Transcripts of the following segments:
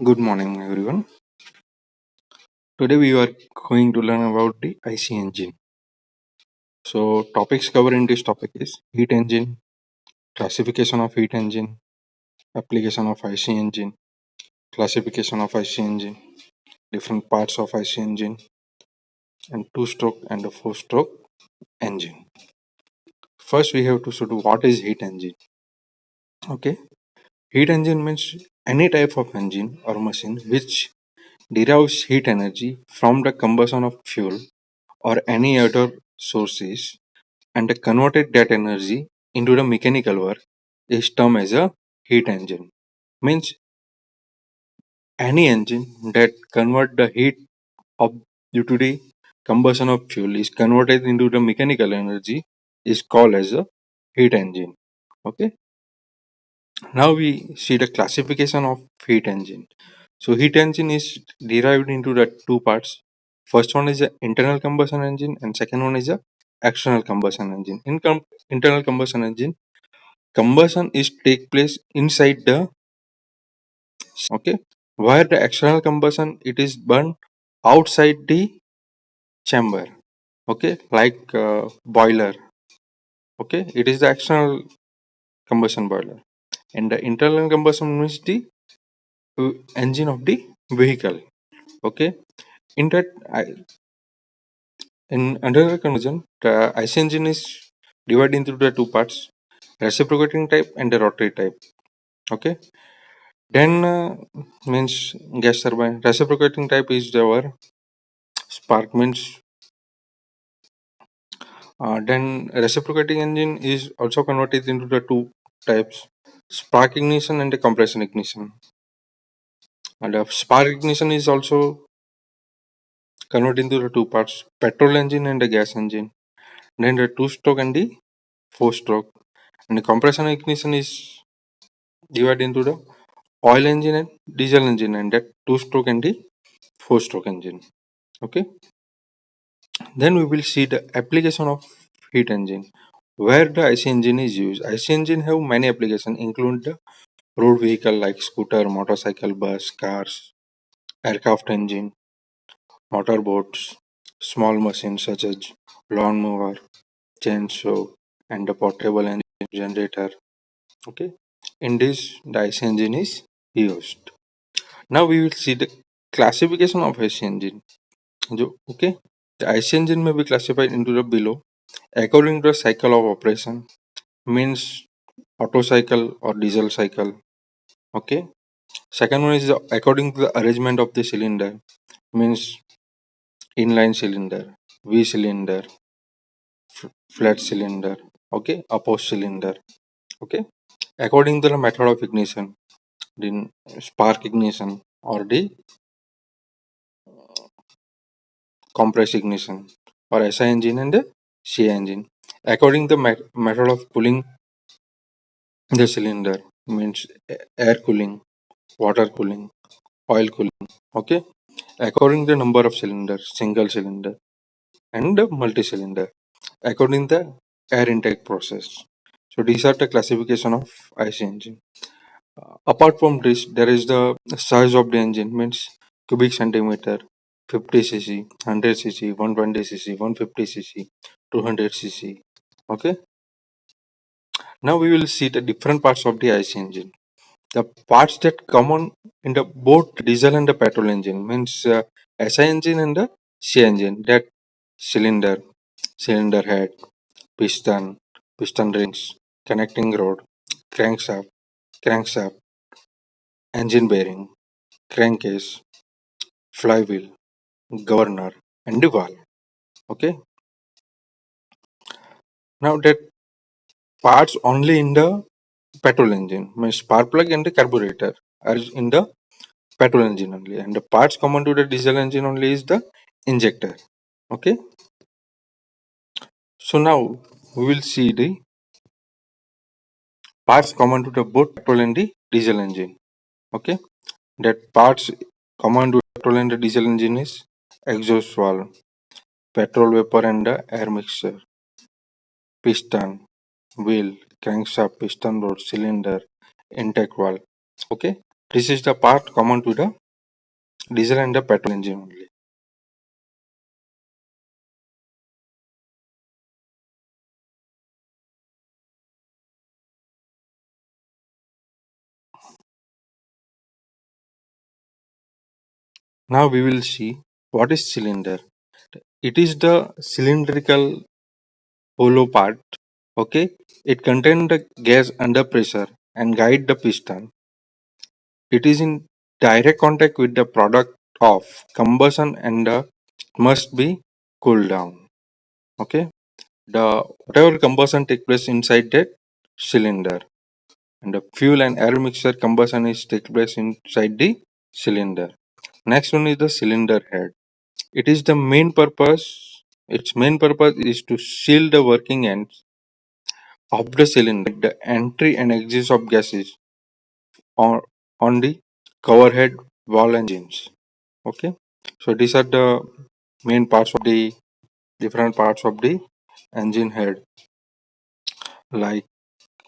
Good morning, everyone. Today we are going to learn about the IC engine. So, topics covered in this topic is heat engine, classification of heat engine, application of IC engine, classification of IC engine, different parts of IC engine, and two-stroke and a four-stroke engine. First, we have to sort of what is heat engine. Okay, heat engine means any type of engine or machine which derives heat energy from the combustion of fuel or any other sources and converted that energy into the mechanical work is termed as a heat engine. Means any engine that convert the heat of due to the combustion of fuel is converted into the mechanical energy is called as a heat engine. Okay. Now we see the classification of heat engine. So heat engine is derived into the two parts. First one is the internal combustion engine and second one is the external combustion engine. In internal combustion engine, combustion is take place inside the okay, where the external combustion it is burned outside the chamber. Okay, like boiler. Okay, it is the external combustion boiler, and the internal combustion means the engine of the vehicle. Okay, in that in under conversion, the IC engine is divided into the two parts: reciprocating type and the rotary type. Okay, then means gas turbine. Reciprocating type is our spark means. Then reciprocating engine is also converted into the two types: spark ignition and the compression ignition. And spark ignition is also converted into the two parts: petrol engine and the gas engine. Then the two-stroke and the four-stroke. And the compression ignition is divided into the oil engine and diesel engine, and that two-stroke and the four-stroke engine. Okay. Then we will see the application of heat engine. Where the IC engine is used. IC engine have many applications, include the road vehicle like scooter, motorcycle, bus, cars, aircraft engine, motorboats, small machines such as lawnmower, chainsaw, and the portable engine generator. Okay. In this, the IC engine is used. Now we will see the classification of IC engine. Okay. The IC engine may be classified into the below according to the cycle of operation, means auto cycle or diesel cycle. Okay. Second one is according to the arrangement of the cylinder, means inline cylinder, V cylinder, flat cylinder, okay, opposed cylinder, okay. According to the method of ignition, the spark ignition or the compressed ignition or SI engine and the CI engine. According to the method of cooling the cylinder, means air cooling, water cooling, oil cooling, okay. According to the number of cylinders, single cylinder and multi-cylinder, according to the air intake process. So these are the classification of IC engine. Apart from this, there is the size of the engine, means cubic centimeter, 50 cc, 100 cc, 120 cc, 150 cc, 200 cc. Okay. Now we will see the different parts of the IC engine. The parts that common in the both diesel and the petrol engine, means SI engine and the C engine. That cylinder, cylinder head, piston, piston rings, connecting rod, crankshaft, engine bearing, crankcase, flywheel, governor, and the valve. Okay. Now that parts only in the petrol engine, means spark plug and the carburetor are in the petrol engine only, and the parts common to the diesel engine only is the injector. Okay. So now we will see the parts common to the both petrol and the diesel engine. Okay. That parts common to petrol and the diesel engine is exhaust valve, petrol vapor and the air mixture, piston, wheel, crankshaft, piston rod, cylinder, intake valve. Okay. This is the part common to the diesel and the petrol engine only. Now we will see what is cylinder. It is the cylindrical hollow part. Okay, it contains the gas under pressure and guide the piston. It is in direct contact with the product of combustion and must be cooled down. Okay, the whatever combustion take place inside that cylinder, and the fuel and air mixture combustion is take place inside the cylinder. Next one is the cylinder head. It is the main purpose. Its main purpose is to seal the working ends of the cylinder, the entry and exit of gases on, on the cover head valve engines. Okay, so these are the main parts of the different parts of the engine head, like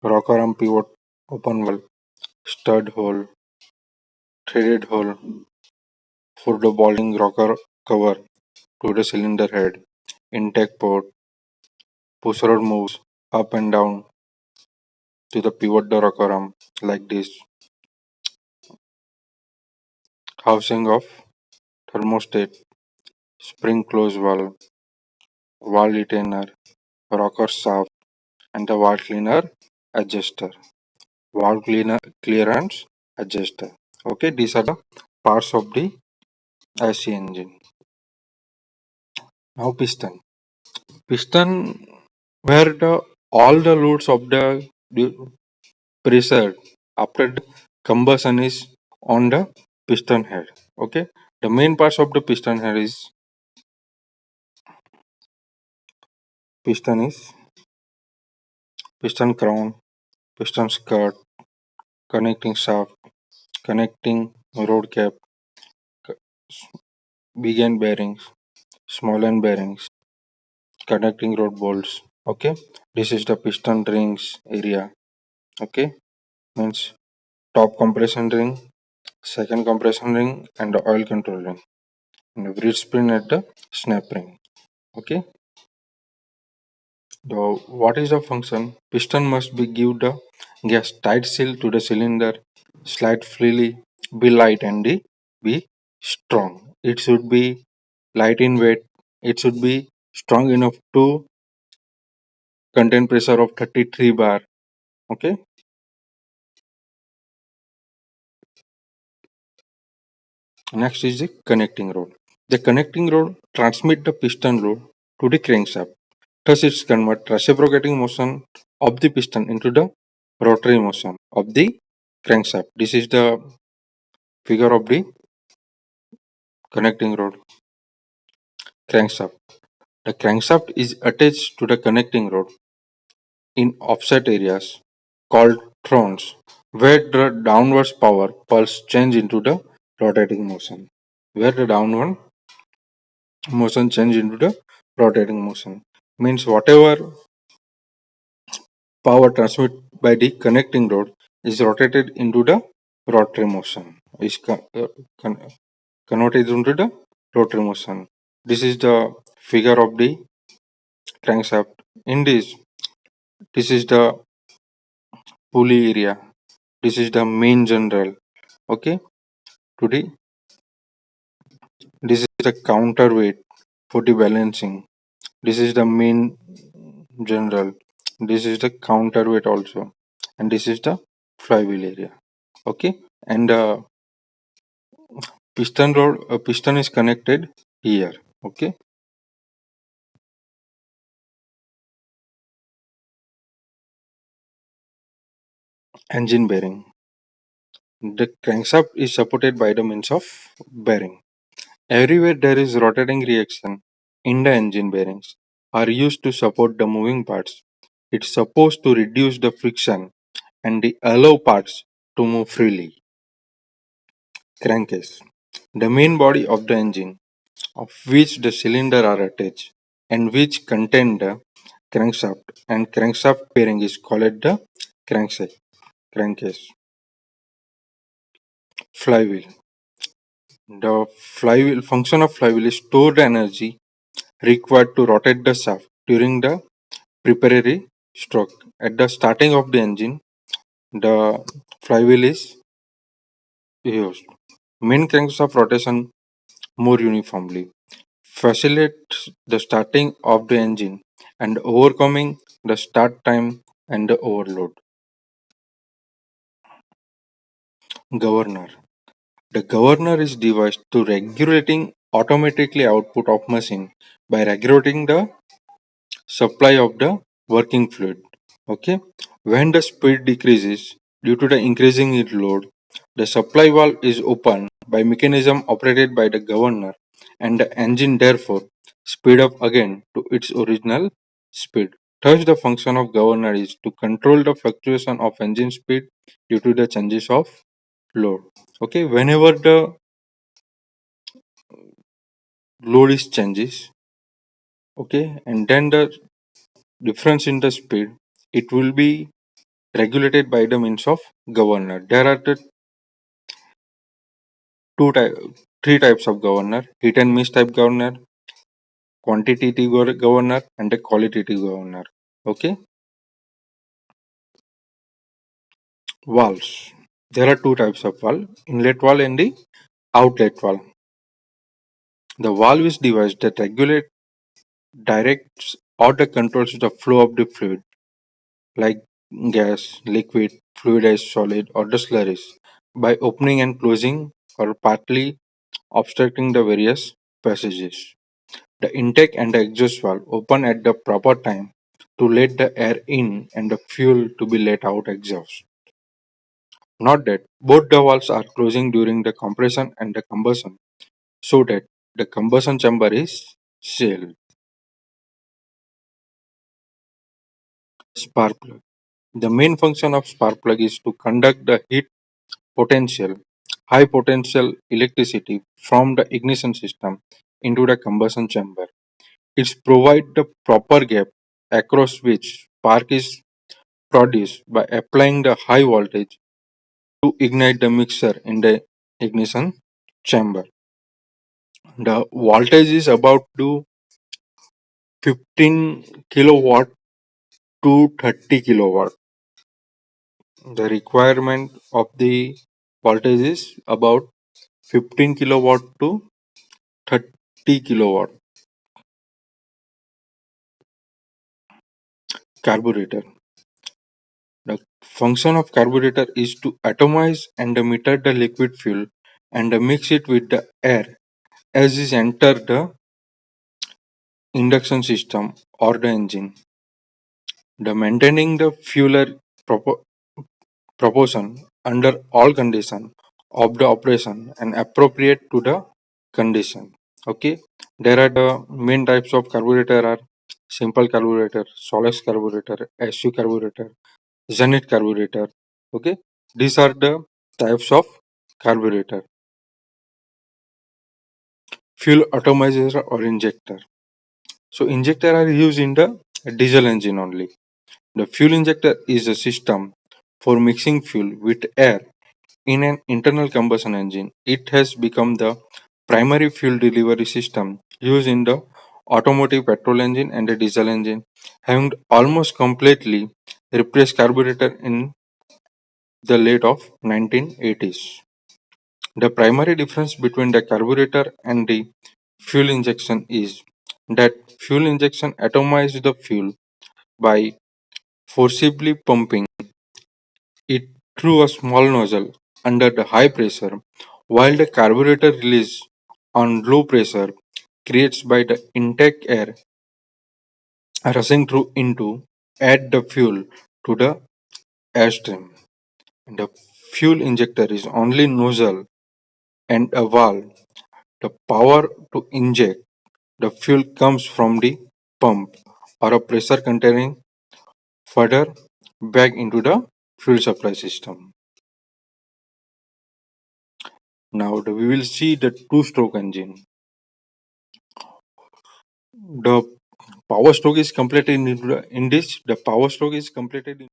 rocker arm pivot, open valve, stud hole, threaded hole for the bolting rocker cover to the cylinder head, intake port, push rod moves up and down to the pivot the rocker arm like this, housing of thermostat, spring close valve, valve retainer, rocker shaft, and the valve cleaner adjuster, valve cleaner clearance adjuster. Okay, these are the parts of the IC engine. Now piston. Piston where the all the loads of the pressure after the combustion is on the piston head. Okay, the main parts of the piston head is piston piston crown, piston skirt, connecting shaft, connecting rod cap, big end bearings, small end bearings, connecting rod bolts. Okay, this is the piston rings area. Okay, means top compression ring, second compression ring, and the oil control ring, and the breed spring at the snap ring. Okay, the what is the function? Piston must be give the gas tight seal to the cylinder, slide freely, be light and be strong. It should be light in weight. It should be strong enough to contain pressure of 33 bar. Okay. Next is the connecting rod. The connecting rod transmit the piston load to the crankshaft. Thus, it convert reciprocating motion of the piston into the rotary motion of the crankshaft. This is the figure of the connecting rod crankshaft. The crankshaft is attached to the connecting rod in offset areas called thrones, where the downwards power pulse change into the rotating motion. Where the downward motion change into the rotating motion means whatever power transmitted by the connecting rod is rotated into the rotary motion. Is con- converted into the rotary motion. This is the figure of the crankshaft. In this is the pulley area. This is the main general. Okay. Today, this is the counterweight for the balancing. This is the main general. This is the counterweight also, and this is the flywheel area. Okay, and piston is connected here. Okay, engine bearing. The crankshaft is supported by the means of bearing. Everywhere there is rotating reaction in the engine bearings are used to support the moving parts. It's supposed to reduce the friction and the allow parts to move freely. Crankcase. The main body of the engine, of which the cylinder are attached, and which contain the crankshaft and crankshaft bearing is called the crankcase. Crankcase. Flywheel. The flywheel function of flywheel is stored energy required to rotate the shaft during the preparatory stroke. At the starting of the engine, the flywheel is used. Main cranks of rotation more uniformly, facilitates the starting of the engine and overcoming the start time and the overload. Governor. The governor is devised to regulating automatically output of machine by regulating the supply of the working fluid. Okay. When the speed decreases due to the increasing its load, the supply valve is opened by mechanism operated by the governor and the engine therefore speed up again to its original speed. Thus the function of governor is to control the fluctuation of engine speed due to the changes of load. Okay, whenever the load is changes, okay, and then the difference in the speed, it will be regulated by the means of governor. There are the three types of governor: hit and miss type governor, quantitative governor, and a qualitative governor. Okay, valves. There are two types of valve: inlet valve and the outlet valve. The valve is device that regulate, directs, or the controls the flow of the fluid, like gas, liquid, fluidized solid, or the slurries, by opening and closing or partly obstructing the various passages. The intake and the exhaust valve open at the proper time to let the air in and the fuel to be let out exhaust. Not that both the valves are closing during the compression and the combustion so that the combustion chamber is sealed. Spark plug. The main function of spark plug is to conduct the heat potential, high potential electricity from the ignition system into the combustion chamber. It provides the proper gap across which spark is produced by applying the high voltage to ignite the mixture in the ignition chamber. The voltage is about to 15 kilowatt to 30 kilowatt. The requirement of the voltage is about 15 kilowatt to 30 kilowatt. Carburetor. The function of carburetor is to atomize and meter the liquid fuel and mix it with the air as is enter the induction system or the engine. The maintaining the fuel proportion under all condition of the operation and appropriate to the condition. Okay, there are the main types of carburetor are simple carburetor, Solex carburetor, SU carburetor, Zenith carburetor. Okay, these are the types of carburetor. Fuel atomizer or injector. So injector are used in the diesel engine only. The fuel injector is a system for mixing fuel with air in an internal combustion engine. It has become the primary fuel delivery system used in the automotive petrol engine and the diesel engine, having almost completely replaced carburetor in the late of 1980s. The primary difference between the carburetor and the fuel injection is that fuel injection atomizes the fuel by forcibly pumping it through a small nozzle under the high pressure, while the carburetor release on low pressure creates by the intake air rushing through into add the fuel to the airstream. The fuel injector is only nozzle and a valve. The power to inject the fuel comes from the pump or a pressure containing further back into the fuel supply system. Now we will see the two-stroke engine. The power stroke is completed in this. The power stroke is completed in